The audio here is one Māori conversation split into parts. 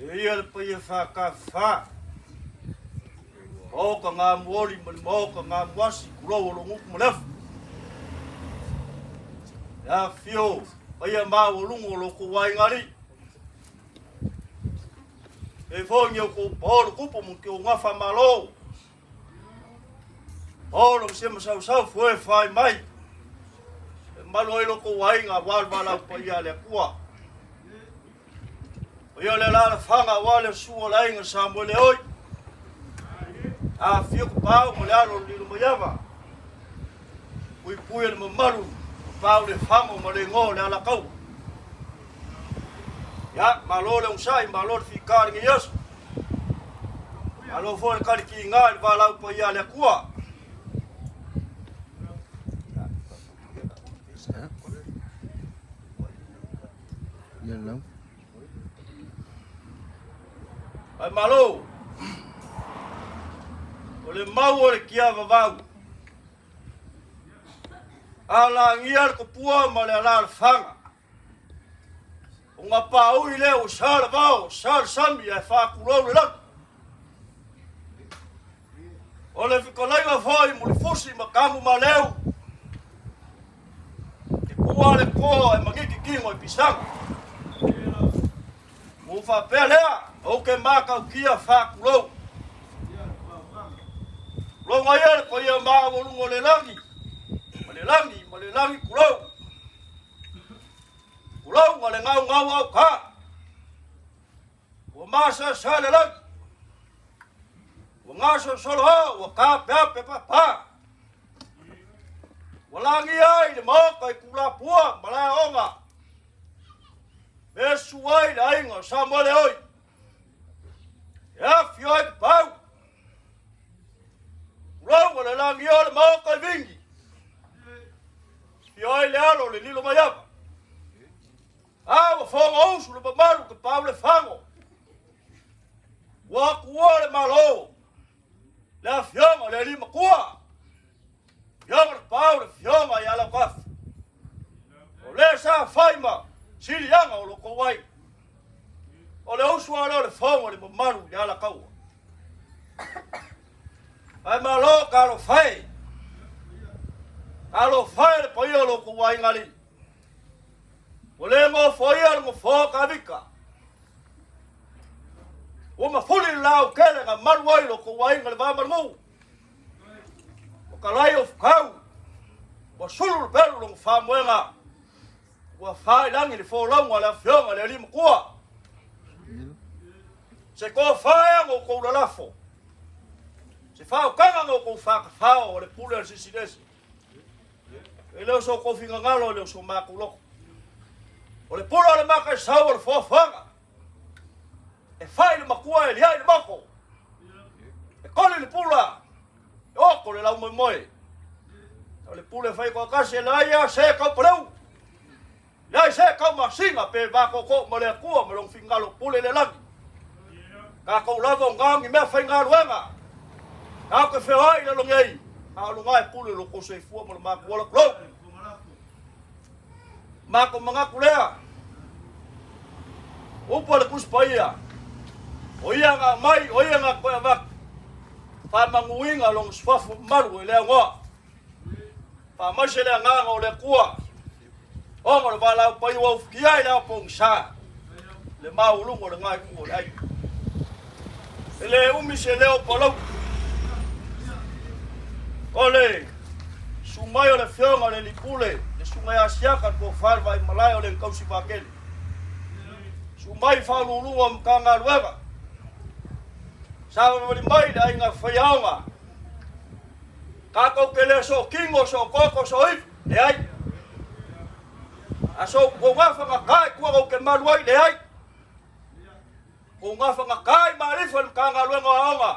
Ia pa ia whakafa. O ka ngā mori mani mo ka ngā mwasi kurau o longu kumalefu. Ia whio, pa ia mā o lungo o loko waingari. E whongi o ko pōro kupo mo ki o ngawha malo. Pōro o sema sau sau fue whai mai. E malo e loko wainga walwala pa ia lea kua. Ia le la fanga wale sua lainga Samuel oi. A fio ko pau mo le aro lilo mayava. Ui pui le mamaru pau le famo mo le ngo le ala kau. Ya malo le unsai malo le fikari ngi yesu. Malo fo le kali ki ngai va la pa ia le kua. Ya lam. Ai malo. O le mau o le kia vavau. Ala ngiar ko pua ma le ala fanga. O ngā pāui leo sāra vau, sāra sami e whākurau le lau. O le whikolaiga whai mo le fusi ma kamu ma leo. Ke kua le koa e magiki kingo i pisanga. Mo whapea lea. O ke mākau kia whākurau. Ronga ia ko ia māwolungo le langi. Ma le langi kurau. Kurau ma le ngau au ka. Wa masa sa le langi. Wa ngasa solo ha, wa ka pea pepa pa. Wa langi ai le mauka i kula pua, ma la onga. Besu ai le ainga sa mole oi. Ya fioi ke pau. Rau le langi o le mauka i vingi. Fioi le alo le lilo mayapa. Awa whonga usu le mamaru ke pau le whango. Wa kua le malo. Le fionga le lima kua. Fionga le pau le fionga i ala kafu. O le sa whaima. Sili anga o loko wai. O le usu ala le whonga le mamaru i ala kaua. Ai malo kalo fai. Kalo fai le paia loko wai ngali. O le mo foia le mo foka vika. O ma fuli lau kele nga maruai loko wai ngali vamaru. O kalai of kau. O sulu le pelu longo whamuenga. O fai langi le fōlaunga le fionga le lima kua. Se ko fai ango kou la lafo. Se whao kanga ngō kou whakawhao o le pule al sisinesi. E leo so kou whinga ngalo leo so māku loko. O le pula le maka e sau o le whawhanga. E whai le makua e liai le mako. E kole le pula. E oko le lau moi moi. O le pule whai kua kasi e laia se kau pareu. Lai se kau masinga pe wako ko ma le kua ma long whingalo pule le langi. Ka kou lava o ngangi mea whai ngalo enga. Ka ke whewai le longei. Ka longai pule lo ko se fua ma le mako wala klo. Mako mga kulea. Upa le kuspaia. O ia nga mai, o ia nga koe wak. Whamanguinga long swafu maru i lea ngoa. Whamase lea nganga o lea kua. Onga le walau pai wau fiai lea pong sa. Le maulungo le ngai kua le ai. E le umi se leo palau. Ole, sumai o le whionga le lipule. Le sungai asiaka ko whalwa i malai o le kausi whakele. Sumai whalulua mkanga luega. Sawa wali mai da inga whaiaonga. Kako ke le so kingo so koko so if. Le ai. A so ko wawhanga kai kua o ke maruai le ai. Kung nga fangakai marifan ka nga luenga aonga.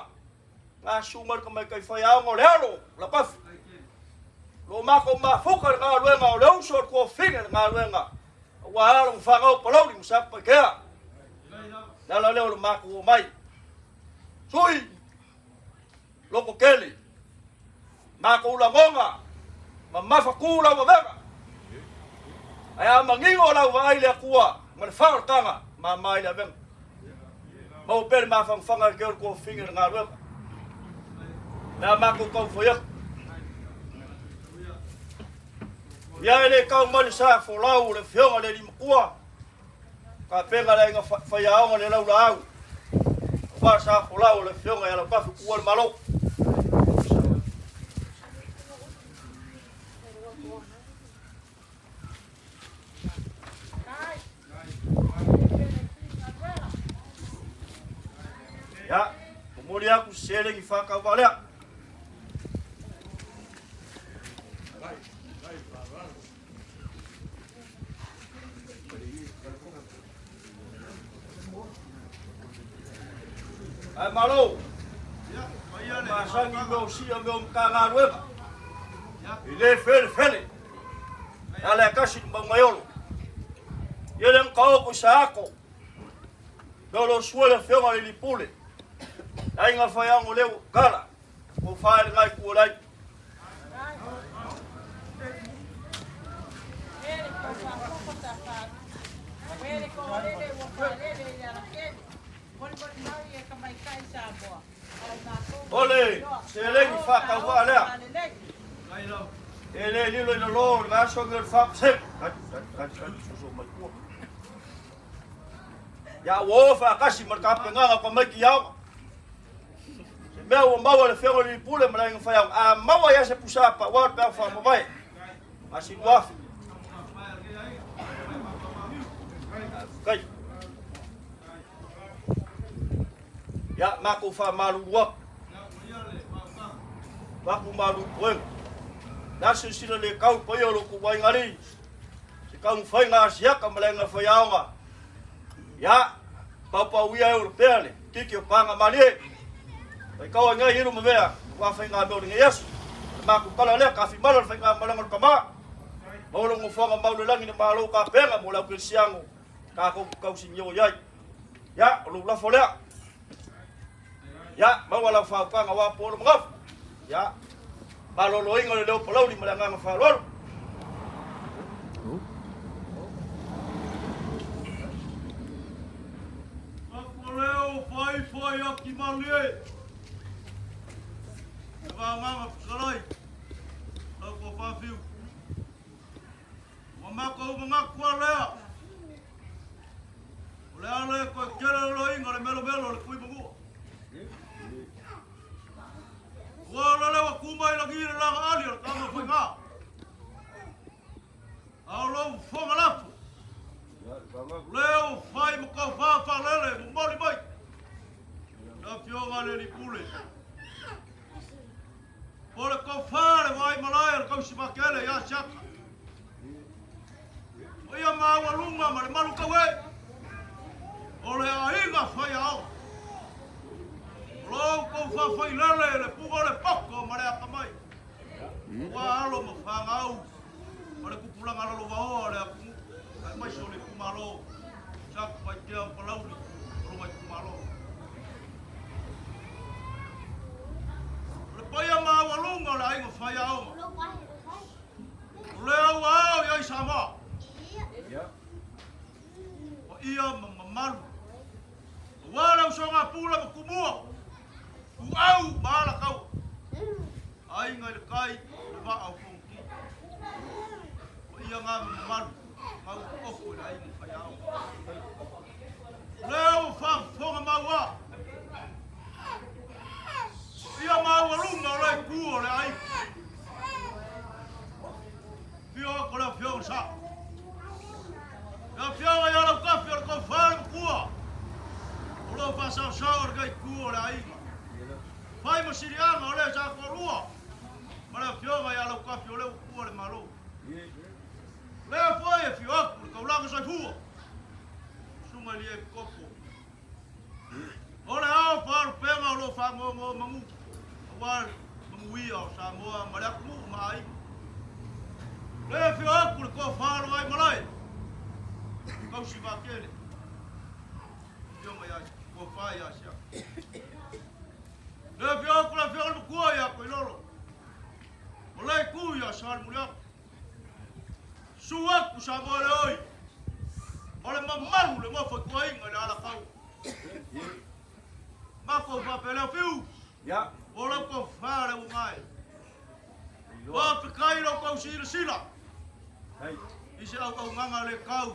Nga sumar ka may kay fayaonga lelo lapaf. Lumako mafukar nga luenga o leusor ko finger nga luenga. Wahalong fangaw palaw ni musak pa kaya. Dalaleo lumako umay. Sui. Loko keli. Mako ulangonga. Mamafakula wabega. Aya mangingo la waile akua. Manfar kanga. Mamaile abeng. Mau per mafangfanga keur ko finger nga luenga. Na mako kau foyak. Ya ele kau malisa folau le fionga le limkua. Ka penga le nga fayaonga le lau lau. Wa sa folau le fionga ya la pa fu malo. Ya, kemudian aku sering ifaka balik. Ai malo. Masa ni mo siya mo kangaruem. Ile fel. Ala kasi mamayol. Yelang kau ko sa ako. Dolo suele fiona li pule. Ai nga fayang oleu kala. Ko faal ngai kulai. Ole, seleng fa ka wala. Ele lilo no lo, ga so gel fa sep. So mai ku. Ya wo fa kasi marka penga ka mai kiau. Meu mau le feo ni pule mala nga fayang. A mau ya se pusapa, wa pa fa mo bai. Masih waf. Kai. Ya mako fa malu wak. Waku malu poeng. Nasi sila le kau payo lo ku wai ngali. Si kau fai nga sia ka malenga fayanga. Ya papa wia europea le tiki panga mali. Pai kau nga hiru mavea wa fai nga do nge yes. Mako kala le ka fi mal fai nga malangal kama. Maulo ngo fonga maulo langi ni malo ka penga mo la krisiango. Ka kau sinyo yai. Ya lu la folea. Ya mau la fa ka nga wa polo ngaf. Ya, balolo ingo le leo polau di malanga falol. Ako leo fai aki malie. Mama kalai. Ako fafiu. Mama ko mga kwalea. Ole ko kera lo ingo le melo le kui bugu. Wala lewa kumai lagi le lang ali al kama fenga. Alo fonga lafu. Leo fai mo fa lele moli bai. Na fionga le ni pule. Pole ko fa le vai malai ko si makele ya shaka. Oya ma walunga mare malu kawe. Ole ainga fai ao. Lo ko fa fai lele le pugo le poko mare akamai. Wa alo mo fangau. Mare ku pulang alo wa ole aku. Ai mai so le kumalo. Sak pa dia palauli. Lo mai kumalo. Le paya ma walunga le ai mo fai ao. Le wa ya sama. O ia mamalu. Wala usonga pula kumua. Au bala kau. Ai ngai kai va au fonki. O ia nga mal. Mau oku ai ni fayao. Leo fa fonga mawa. Ia mawa lunga le ku le ai. Fio ko la fio sa. Ya fio ya la ka fio ko fa ku. O lo fa sa orgai ku le ai. Fai mo sirianga ole sa korua. Mara fionga ya lo ka fiole ku le malo. Le foi fio ko la ko sa fu. Sunga li e kopo. Ole au faru penga lo fango ngo mangu. Awal mangui au Samoa malaku mai. Le fi aku ko faru ai malai. Kau si bakele. Yo mai ai ko fai asia. Le fi aku la fi aku ku ya ko lolo. Malai ku ya sal mulak. Suak ku Samoa oi. Ole mamalu le mo fa ku ai ngala ala kau. Mako fa pela fiu. Ya. Ora ko fara o mai. Wa pe kai ro ko sila. Hai. Isi au nganga le kau.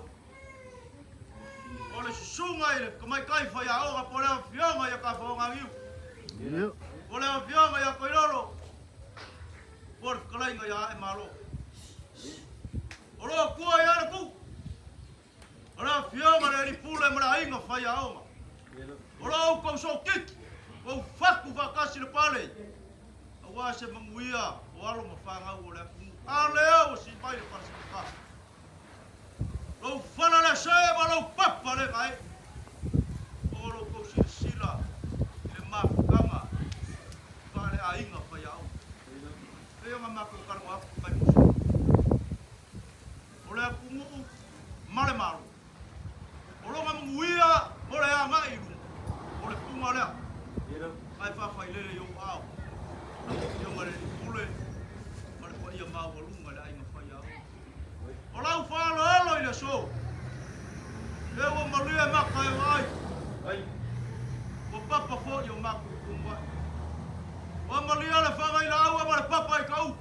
Ole sunga ile ko mai kai fa ya ora po le fianga ya ka fa ngangiu. Yo. Ole fianga ya ko lolo. Por kalai nga ya e malo. Ora ku ya ku. Ora fianga le pula mara inga fa ya oma. Ora ko so kit. Ko faku vakasi le pale. Awa se manguia, o alo mafanga o le. Ale o si pai le pasika. Lo fala le se ba lo papa le kai. Oro ko si sila. Le makanga. Pale ainga fa ya. E nga mako kan wa kai musu. Ole ku male malu. Olo manguia, ole a mai. Ole punga le. Ai fa fai lele yo au. Yo mare pule. Mare ko ia mau lunga le ai nga fai au. Ola fa lo ile so. Le wo malia ma kai ai. Hai. Wo papa fo yo ma ku kumba. Wo malia le fa mai la au mare papa ai kau.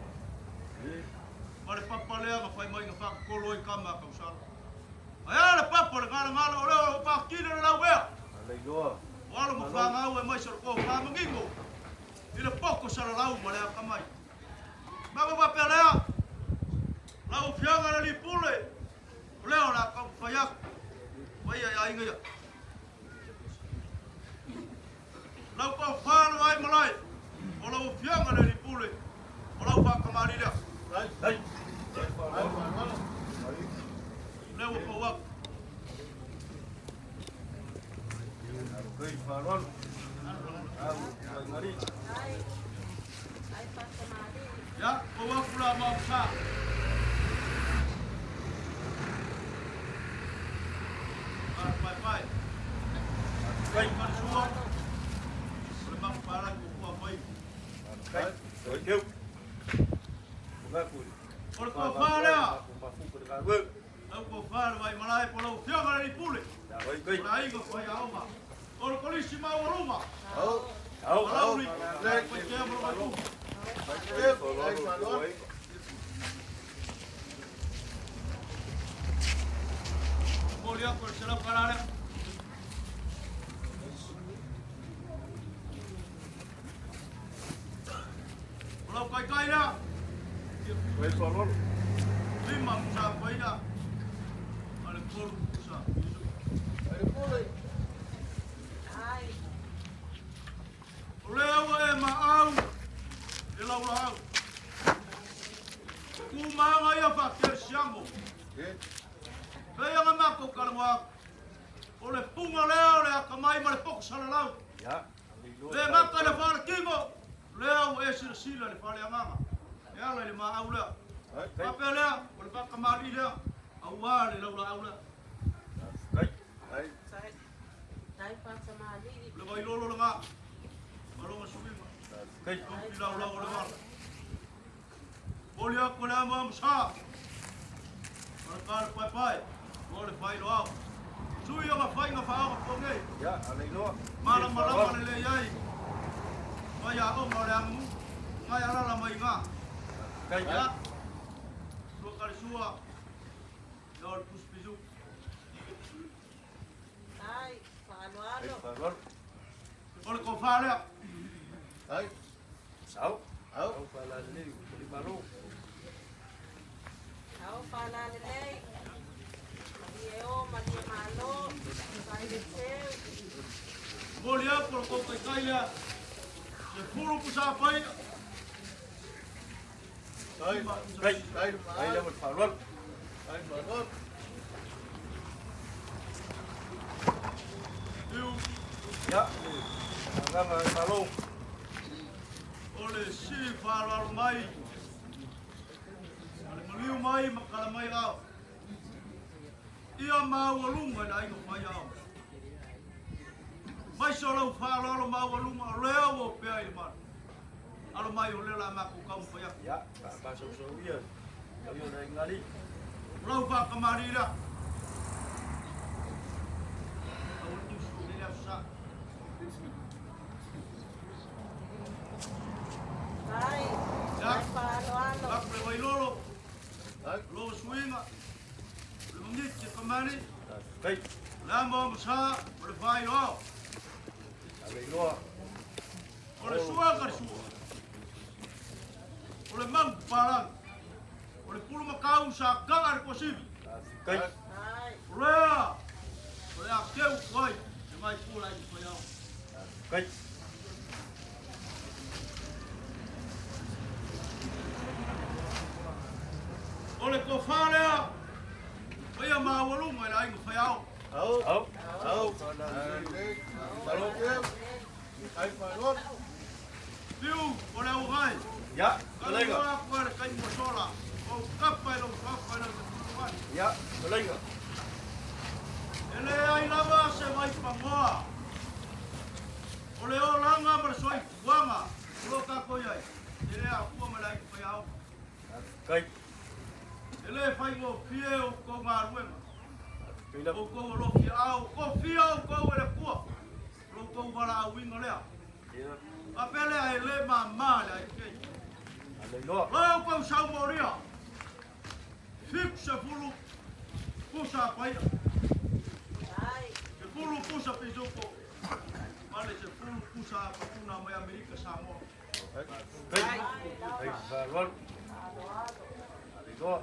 Mare papa le nga fai mai nga fa ko loi kama ka usal. Ai le papa le ngala ole pa kile le la wea. Alai loa. Wala mo fanga o mai sor ko fa mangingo. Ile poko sala lau mo le kamai. Baba ba pelea. Lau fianga le pule. Leo la ka fayak. Vai ai inga ya. Lau ko fa no ai malai. O lau fianga le pule. O lau fa kamari le. Hai. Leo ko wa. Kai faron. Au, ngari. Ya, ko wa kula ma sa. Pai. Kai. Kan suwa. Ole ma para ko ko pai. Kai. Oi teu. Buka ku. Ole ko fa le. Mafu ku ka. Weu. Lau ko fa vai malai po lau fianga le pule. Ya, oi kai. Ora ai ko fa ya oma. Ora kolisi ma waruma. Au, Lau ni. Ko ke mo ba ku. Molia ko se la parare. Lau kai na. Kai faron. Lima musa kai na. Ale por musa. Leo e ma au. E lau lau. Ku maanga ia fa kersiamo. Pea nga mako kalama. Ole punga leo le akamai ma le poko sala lau. Ya. Le maka le fara kingo. Leo e sila le fara anganga. E ala le ma au lea. Kai. Pape lea. Ole baka mali lea. Awa le lau lau lea. Kai. Le vai lolo le nga. Malonga subima. Kai. Lau lau lau le mala. Ole ako le ama msa. Marcar pai. Ole fai lo au. Sui nga fai nga fa au ko ngai. Ya, alai loa. Malam le yai. Mai a o mare amu. Mai ala la mai nga. Kai. Ya. Lo kali sua. Dor puspizu. Ai, Kai falo. faron. Ole ko fale. Sau. Au fala le ku malu. Au pala lelei. Mario, Mario malo. Sai de seu. Molia por ko kai ya. Se furu pusa pai. Kai. Kai le faron. Eu Ya. Kanga malo. Ole si whāraru mai. Ole maliu mai makala mai au. Ia maualunga na ino mai au. Mai solau whāraru maualunga reo o pēa i mara. Alo mai o lela maku kau whaiak. Ya. Pasok so ia. Kami na ingali. Rau whakamarira. Au tusu ni lea sa. Hai. Ya. Hai paalo-alo. Lakre wai lolo. Lolo suinga. Le mangit ke kamari. Kai. Lama masa. Ole whai au. Ale loa. Ole sua kari sua. Ole mang parang. Ole pulu makau sa kangar ko sivi. Kai. Hai. Rea. Ole a keu wai. E mai pula i ko yao. Kai. Ole ko wharea. Oia mawalunga i la ingo whaiao. Au. Au. Au. Malo ke. Ai malo. Piu, ole au hai. Ya. Kalau Kolega. aku ada kain mosola. Oh, kapai lo tuan. Ya. Kolega. Ele ai lava se vai pangoa. Ole o langa bersoi wanga. Lo ka ko yai. Ele aku malai payau. Kai. Ele fai go fie o ko ngaruenga. Pila. O ko lo fie au, ko fie o ko ele ko. Lo ko wala winga lea. Ya. Apele ai le mama le ai ke. Ale loa. Lo ko sa moria. Fixa fulu. Pusa pai. Hai. Se fulu pusa pizoko. Male se fulu pusa pakuna mai Amerika Samoa. Kai. Kai. Valor. Ale loa.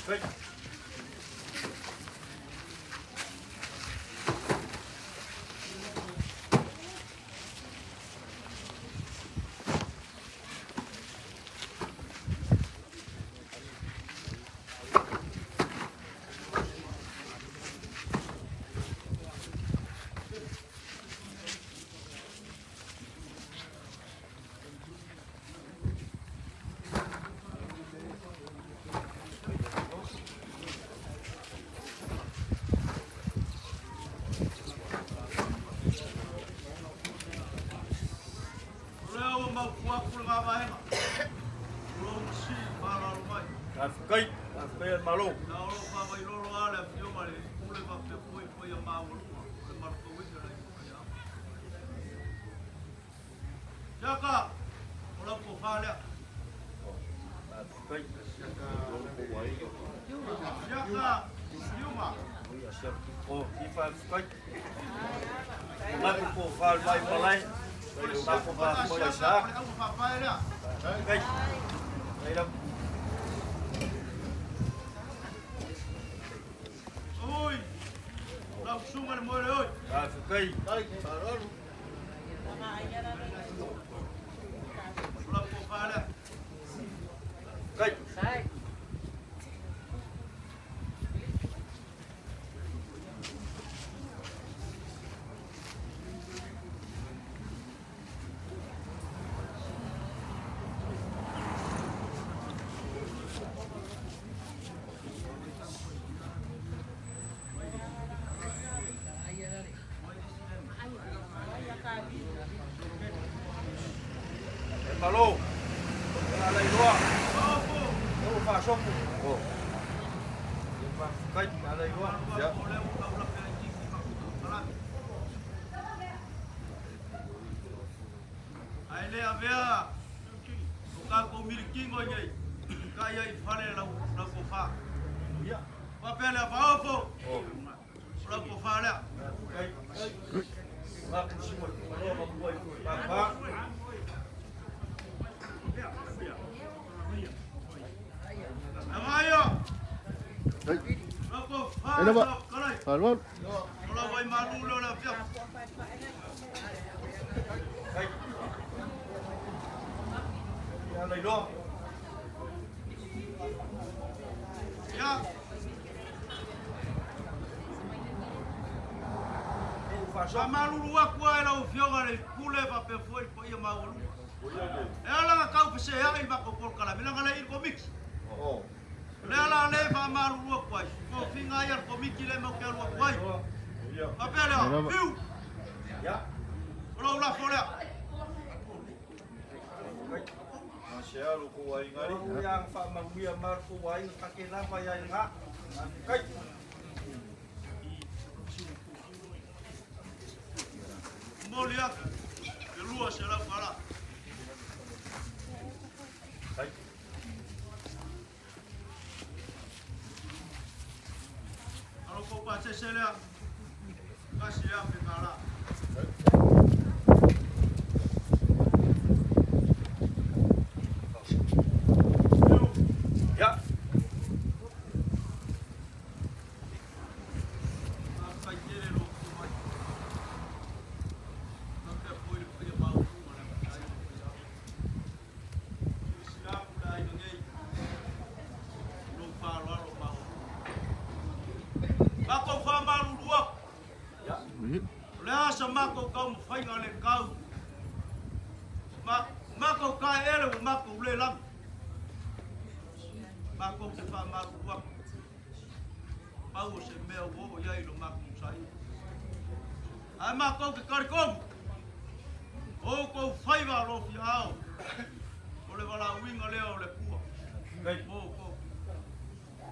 Kai. Leo mau kuaku nga vaenga. Lo si para lo mai. Kai. Kai malo. Na lo pa vai lo ale fio male. Ule va pe foi a mau lo. Le marco winga lai ya. Jaka. Ola ko fale. Kai. Jaka. Yuma. Oh, ifa kai. Lagu ko fal mai malai. Lagu ba ko ya sa. Aku pa pa ya. Kai. Kai lam. Oi. Lau sunga mo le oi. Kai. Ai malo. Mga ayan na rin. Ola ko fale. Kai. Hai. Malo. Ale loa. Opo. Oh, fa sopu. Oh. Kai. Ale loa. Ya. Ole uka ula pe ki ka. Ai le avea. Uka ko miliki ngo ye. Ka ye fale la ko fa. Ya. Pa pele pa opo. Oh. La ko fa le. Kai. Lagu semua. Malo mabuhay. Papa. Amayo. Ai. La ko fa. Ano ba? Kalai. Malo. Ola vai malu lo la fia. Kai. Mana ilo? Ya. Sa malulu aku ai lau fionga le kule pa pe foi po ia maulu. E ala ka kau pese ya i mako por kala mina ngale i comics. Oh. Le ala le fa malulu aku ai. Ko finga ia comics le mo ke lu aku ai. Pa pe le fiu. Ya. Lo la fole. Masya lu ko ai ngari. Yang fa maguia mar ko ai kakena pa ya nga. Kai. Molia. Ke lua se la para. Kai. Alo ko pa se se le. Kasi ya pe kala. Ya. Mako kau mawhainga le kau. Mako kai ele o mako le lang. Mako te wha mako wak. Pau se mea wo iai lo mako musai. Ai mako ke karikom. O kou whaiva lo fi ao. O le wala winga leo le kua. Kai. O kou.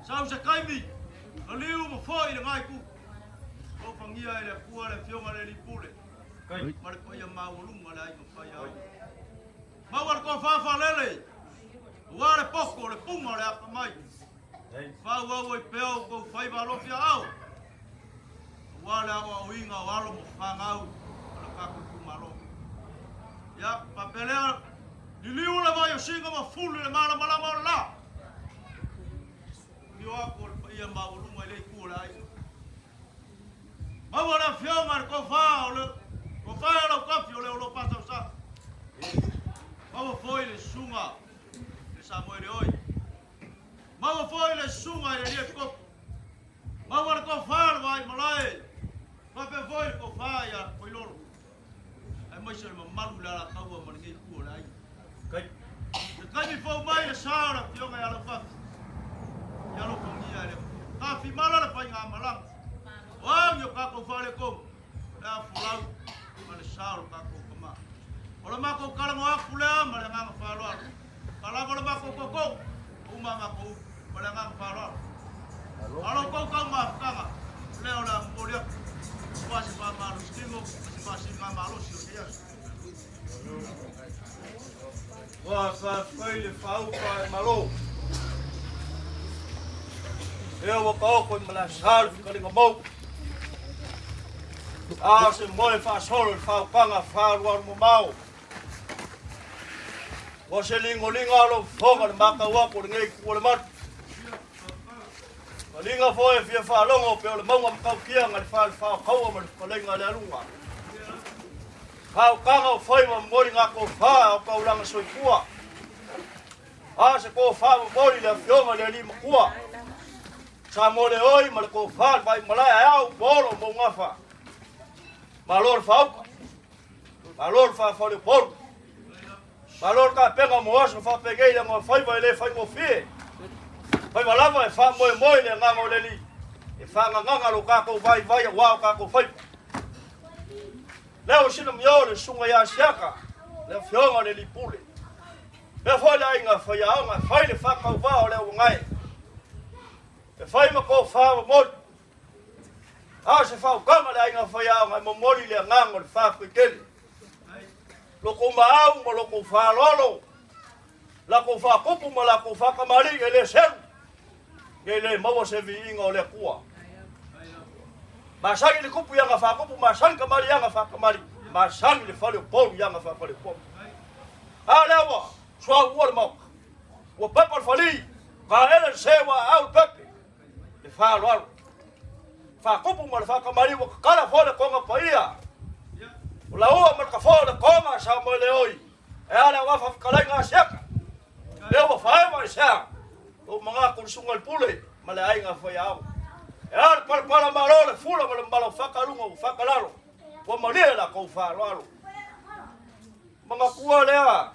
Sau se kaimi. A liu mo fwoi le ngai ku. O pangia ele kua le fionga le lipule. Kai. Mare ko ia maulunga le ai ko whai au. Mawar ko whawha lele. Ware poko le punga le apa mai. Whau au i peo ko whaiva lofia au. Wale awa o inga o alo mo whangau. Ala kako kumaro. Ya, papelea. Niliu le mai o singa ma fulu le mara malama o la. Nio ako le ia maulunga le iku le ai. Mawa le fionga ko wha o le. Ko wha o le kafi o le o lo pata sa. Mawa foi le sunga. Le Samoere oi. Mawa foi le sunga e lia kopi. Mawa le ko wha vai malai. Mape foi ko wha ia koiloro. Ai mai se le malu le ala kaua maringi kua le ai. Kai. Le kaimi fau mai le saara fionga ia le kafi. Ia lo pangia le kafi mala le pai ngā malanga. Wang yo kako wha le kou. Le a fulau. Ma le saaro kako kama. O le mako kalango aku lea ma le nganga whaloa. Kalako le mako koko. Uma mako ma le nganga whaloa. Alo kou kau mawhakanga. Leo le ambori aku. Wasi wha malu skingo. Wasi ngā malo si o te asu. Wa fa foi le fau pa malo. Eu vou colocar em malasal fica linga mo. Ah, se moi fa solo fa panga fa luar mo mau. Você lingo lo foga de maka wa ko ngai ko le mat. Linga foi fia fa longo pe le mau am kau kia ngal fa kau am ko lenga le lunga. Kau kanga foi mo mori nga ko fa ko langa soi kua. Ah, se ko fa mori le fionga le lima kua. Sa mole oi mal ko fa vai malai au bolo mo ngafa. Malor fa. Malor fa le pol. Malor ka pega mo as fa peguei le mo fai vai le fai mo fi. Vai malava e fa mo le ngamo le li. E fa nganga lo ka ko vai wa ka ko fai. Leo sino mio le sunga ya siaka. Le fionga le lipule. Le foi la inga fa ya nga fai le fa ka va le ngai. E fai ma ko fa mo. Ah se fa ka ma le inga fa ya nga mo mori le ngango le fa ko kele. Lo ko mau mo lo ko fa lolo. La ko fa ko mo la ko fa ka mari ele sen. Ele mo se vi inga le kua. Masangi le kupu yanga fa kupu masangi kamari yanga fa kamari. Masangi le fale polu yanga fa fale polu. Ah lewa, swa wol mo. Wo pepa fali. Ka ele sewa au pepe. Le fa lo. Fa kupu mo le fa kamari wo kala fole konga paia. La ua mar ka fole konga sa mo le oi. E ala wa fa kala nga seka. mai sa. O mga konsungal pule, malay nga fayao. Ar para marole fula para malo fakalungo fakalalo. Wa malela ko falalo. Mga kuwa lea,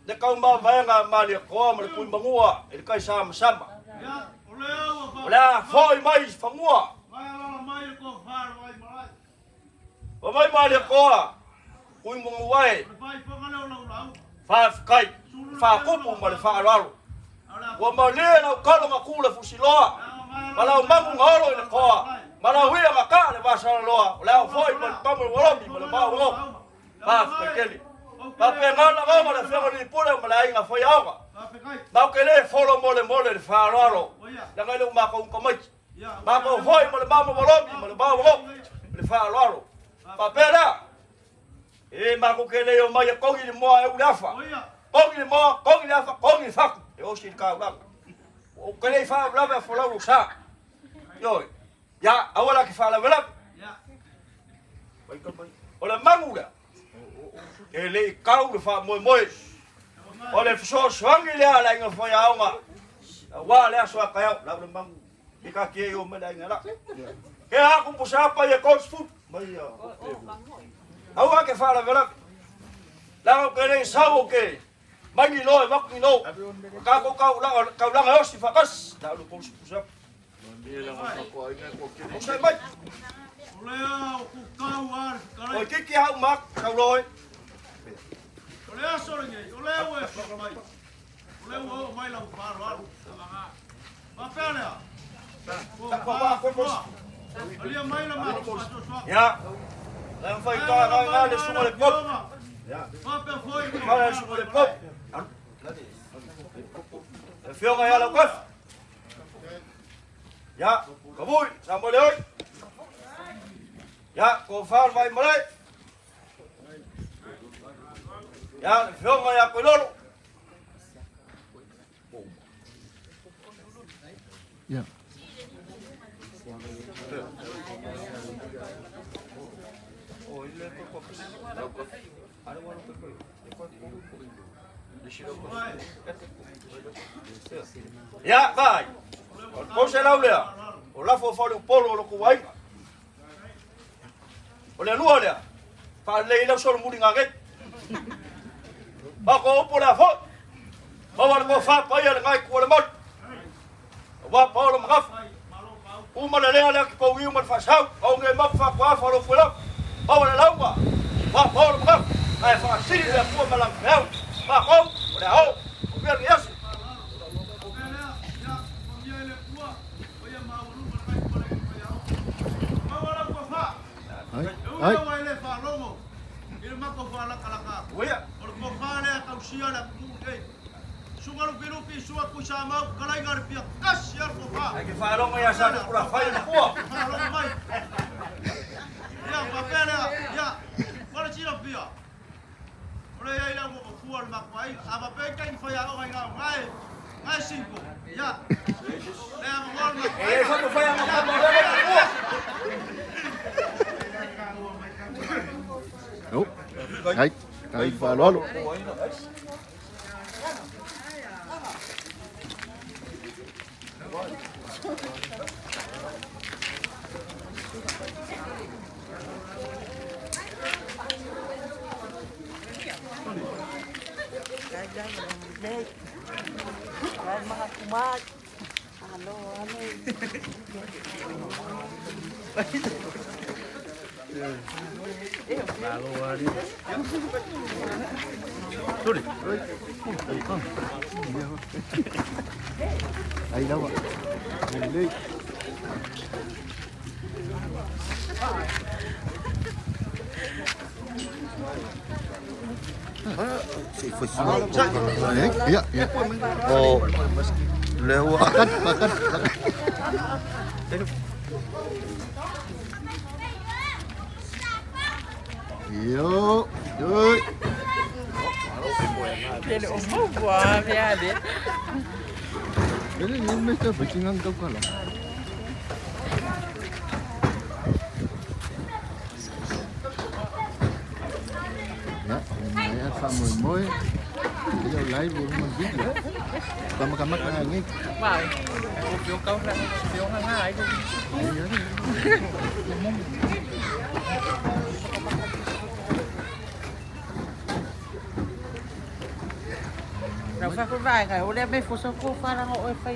de kau mavaya nga mali ko mal pun bangua, il kai sama. Ya, oleo fa. Ola foi mais fangua. Vai lá mai ko fa vai mai. Wa mai mali ko. Kuin mangua. Vai fa ngalo lau. Fa kai. Fa kupu mal falalo. Wa malela kalo makula fusiloa. Malau mangu ngolo ina koa. Malau hia makale basa loa. Ola foi mal pamu wolomi mal bawo. Fa kekeli. Pa pengana ngoma le fego ni pule malai nga foi auga. Mau kele folo mole le faralo. Ya ngai lu mako komai. Mako foi mole mamu wolomi mole bawo. Le faralo. Pa pera. E mako kele yo mai kongi ni moa e ulafa. Kongi ni afa, kongi fak. E o sin ka ulafa. O kele fa ulafa fola usa. Yo. Ya awala ki fa la vela. Ya. Bai komai. Ola mangula. Ele kau le fa moi. Ole so swangi le ala nga foi aunga. Wa le so ka la le mang. Ika ke yo me la ngala. Ke ha ku pusa pa ye coach foot. Mai ya. Awa ke fa la vela. La ko le sawo ke. Mangi lo e mak ni no. Ka ko ka la si fakas. Da lu coach pusa. Không sai mấy. Oleo ku kau ar. Ôi cái kia không mắc, sao rồi? Oleo so ngai. Oleo e fa mai. Oleo mai la fa ro. Ma pele. Chắc qua qua. Oleo mai la ma so so. Ya. Làm phải coi để xuống lên cốc. Ma pe foi. Coi xuống lên cốc. Phiêu ngay là cốc. Ya, có vui, sao mới lên? Ya, cô pha vai mà đây. Ya, phiêu ngay là coi luôn. Ya. Ya, vai. Con sẽ lâu liền. O la fo fo polo lo kuai. O le lua le. Fa le ila so muri ngake. Ba ko po la fo. Ba wa ko fa pa ya ngai ko le mot. Wa pa lo ngaf. U ma le le ko wi ma fa sao. O nge ma fa kwa fa lo fu la. Ba wa le lau wa. Wa pa lo ngaf. Ai fa si le ko ma la feo. Ba ko o le ho. O ver yes. Ai wai le fa longo. Ile ma ko fa la kalaka. Oya. O ko fa le ka usia la ku e. Sugaru kiru ki suwa ku sa ma kalai gar pia kas ya ko fa. Ai que fa lo ya sa ku la fa le ko. Fa lo mai. Ya pa pele ya. Wala chi la pia. Ole ya ila ko fu al ma kwai. Aba pe ka fa ya o ngai ngai. Ngai cinco. Ya. Le am gol ma. Eso no fue a matar por la Đúng. Đấy, cái và nó luôn. Mga kumat. Halo. Đây đâu ạ? Nhìn đi. Iya, iya. Oh, lewat. Makan. Yo, yoi. Jadi umum buah ya dia. Ini mesti bikingan kau kalau. Ya, saya sama moi. Dia live mo video. Kama ngik. Vâng, phiếu câu là phiếu hàng hải thì đâu phải có vài ngày hôm nay mấy phút sau cô pha đang ngồi pha